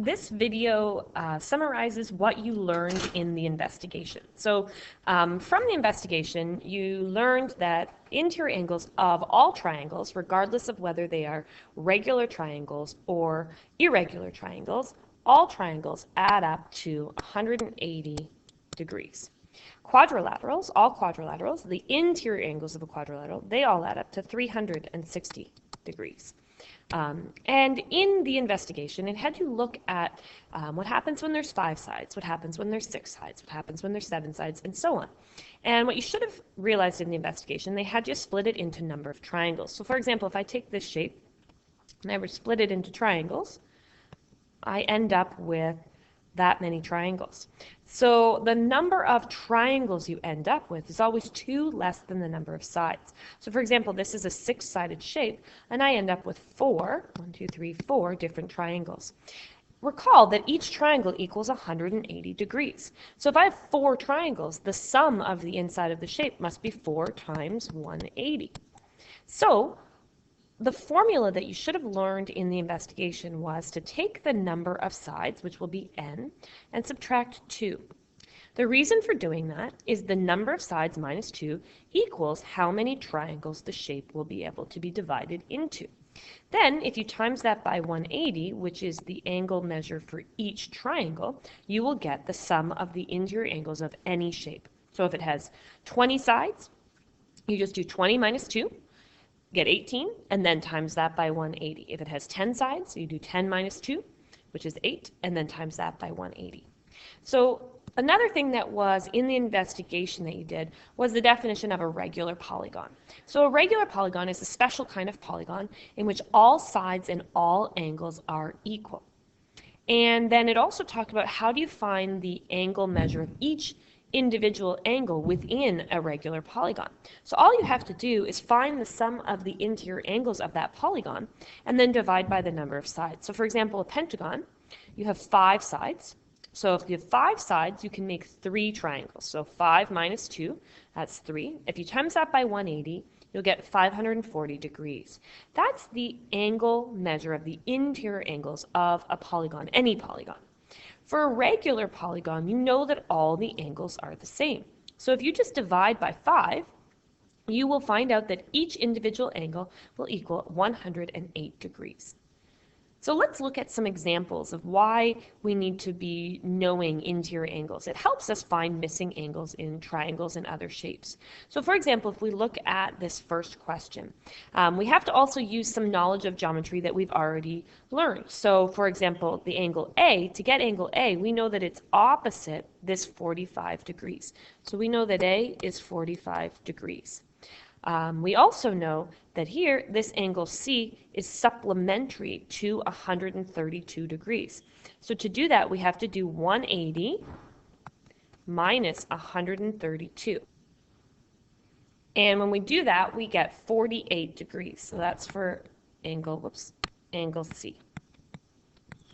This video summarizes what you learned in the investigation. So from the investigation, you learned that interior angles of all triangles, regardless of whether they are regular triangles or irregular triangles, all triangles add up to 180 degrees. Quadrilaterals, all quadrilaterals, the interior angles of a quadrilateral, they all add up to 360 degrees. And in the investigation, it had to look at what happens when there's 5 sides, what happens when there's 6 sides, what happens when there's 7 sides, and so on. And what you should have realized in the investigation, they had you split it into number of triangles. So for example, if I take this shape and I were to split it into triangles, I end up with that many triangles. So the number of triangles you end up with is always 2 less than the number of sides. So for example, this is a 6-sided shape, and I end up with 4 different triangles. Recall that each triangle equals 180 degrees. So if I have 4 triangles, the sum of the inside of the shape must be 4 times 180. So the formula that you should have learned in the investigation was to take the number of sides, which will be n, and subtract 2. The reason for doing that is the number of sides minus 2 equals how many triangles the shape will be able to be divided into. Then, if you times that by 180, which is the angle measure for each triangle, you will get the sum of the interior angles of any shape. So if it has 20 sides, you just do 20 minus 2, get 18, and then times that by 180. If it has 10 sides, you do 10 minus 2, which is 8, and then times that by 180. So another thing that was in the investigation that you did was the definition of a regular polygon. So a regular polygon is a special kind of polygon in which all sides and all angles are equal. And then it also talked about how do you find the angle measure of each individual angle within a regular polygon. So all you have to do is find the sum of the interior angles of that polygon and then divide by the number of sides. So for example, a pentagon, you have 5 sides. So if you have 5 sides, you can make 3 triangles. So 5 minus 2, that's 3. If you times that by 180, you'll get 540 degrees. That's the angle measure of the interior angles of a polygon, any polygon. For a regular polygon, you know that all the angles are the same. So if you just divide by 5, you will find out that each individual angle will equal 108 degrees. So let's look at some examples of why we need to be knowing interior angles. It helps us find missing angles in triangles and other shapes. So for example, if we look at this first question, we have to also use some knowledge of geometry that we've already learned. So for example, the angle A, to get angle A, we know that it's opposite this 45 degrees. So we know that A is 45 degrees. We also know that here, this angle C is supplementary to 132 degrees. So to do that, we have to do 180 minus 132. And when we do that, we get 48 degrees. So that's for angle C.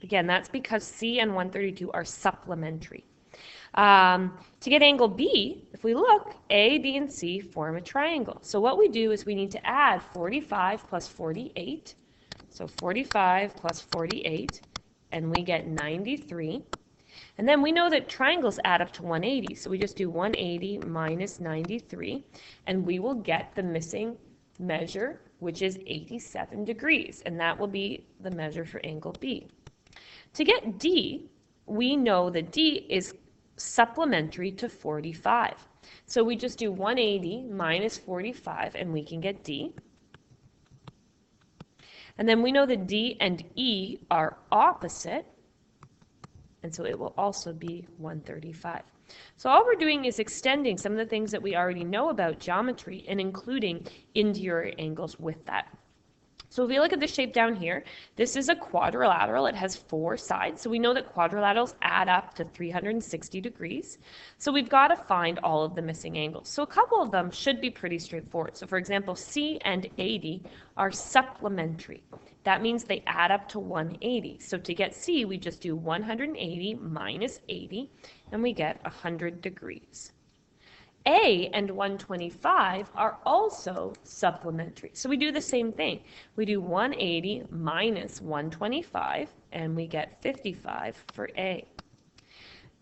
Again, that's because C and 132 are supplementary. To get angle B, if we look, A, B, and C form a triangle. So what we do is we need to add 45 plus 48. So 45 plus 48, and we get 93. And then we know that triangles add up to 180, so we just do 180 minus 93, and we will get the missing measure, which is 87 degrees, and that will be the measure for angle B. To get D, we know that D is supplementary to 45. So we just do 180 minus 45 and we can get D. And then we know that D and E are opposite, and so it will also be 135. So all we're doing is extending some of the things that we already know about geometry and including interior angles with that. So if we look at the shape down here, this is a quadrilateral. It has 4 sides. So we know that quadrilaterals add up to 360 degrees. So we've got to find all of the missing angles. So a couple of them should be pretty straightforward. So for example, C and 80 are supplementary. That means they add up to 180. So to get C, we just do 180 minus 80, and we get 100 degrees. A and 125 are also supplementary. So we do the same thing. We do 180 minus 125, and we get 55 for A.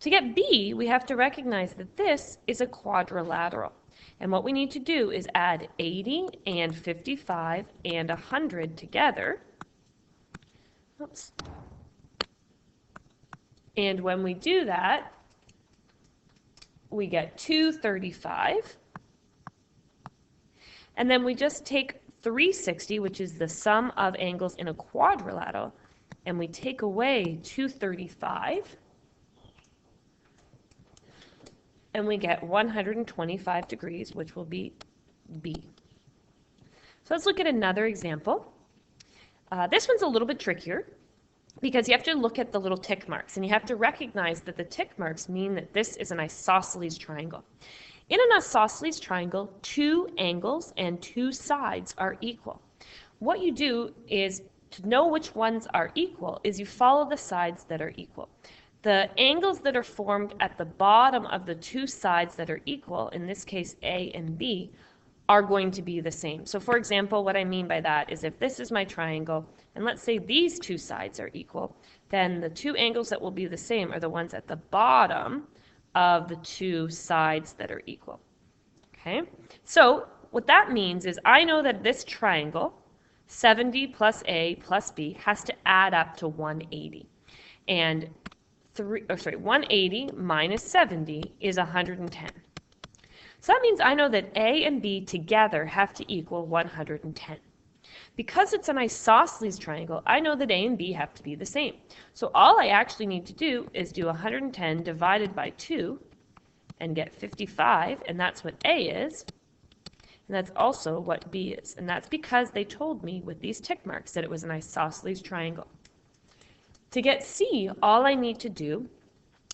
To get B, we have to recognize that this is a quadrilateral. And what we need to do is add 80 and 55 and 100 together. Oops. And when we do that, we get 235. And then we just take 360, which is the sum of angles in a quadrilateral, and we take away 235. And we get 125 degrees, which will be B. So let's look at another example. This one's a little bit trickier because you have to look at the little tick marks, and you have to recognize that the tick marks mean that this is an isosceles triangle. In an isosceles triangle, two angles and two sides are equal. What you do is, to know which ones are equal, is you follow the sides that are equal. The angles that are formed at the bottom of the two sides that are equal, in this case A and B, are going to be the same. So for example, what I mean by that is if this is my triangle, and let's say these two sides are equal, then the two angles that will be the same are the ones at the bottom of the two sides that are equal. Okay? So what that means is I know that this triangle, 70 plus A plus B, has to add up to 180. And 180 minus 70 is 110. So that means I know that A and B together have to equal 110. Because it's an isosceles triangle, I know that A and B have to be the same. So all I actually need to do is do 110 divided by 2 and get 55, and that's what A is. And that's also what B is. And that's because they told me with these tick marks that it was an isosceles triangle. To get C, all I need to do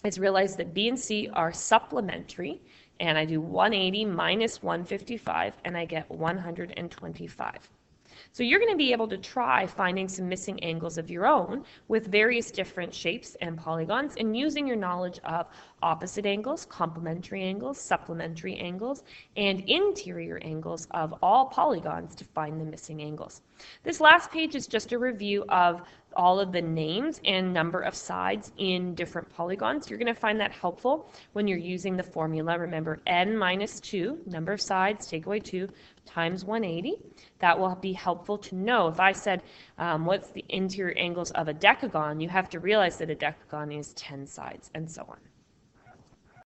is realize that B and C are supplementary, and I do 180 minus 155, and I get 125. So you're going to be able to try finding some missing angles of your own with various different shapes and polygons, and using your knowledge of opposite angles, complementary angles, supplementary angles, and interior angles of all polygons to find the missing angles. This last page is just a review of all of the names and number of sides in different polygons. You're going to find that helpful when you're using the formula. Remember, n minus 2, number of sides, take away 2, times 180. That will be helpful to know. If I said, what's the interior angles of a decagon, you have to realize that a decagon is 10 sides, and so on.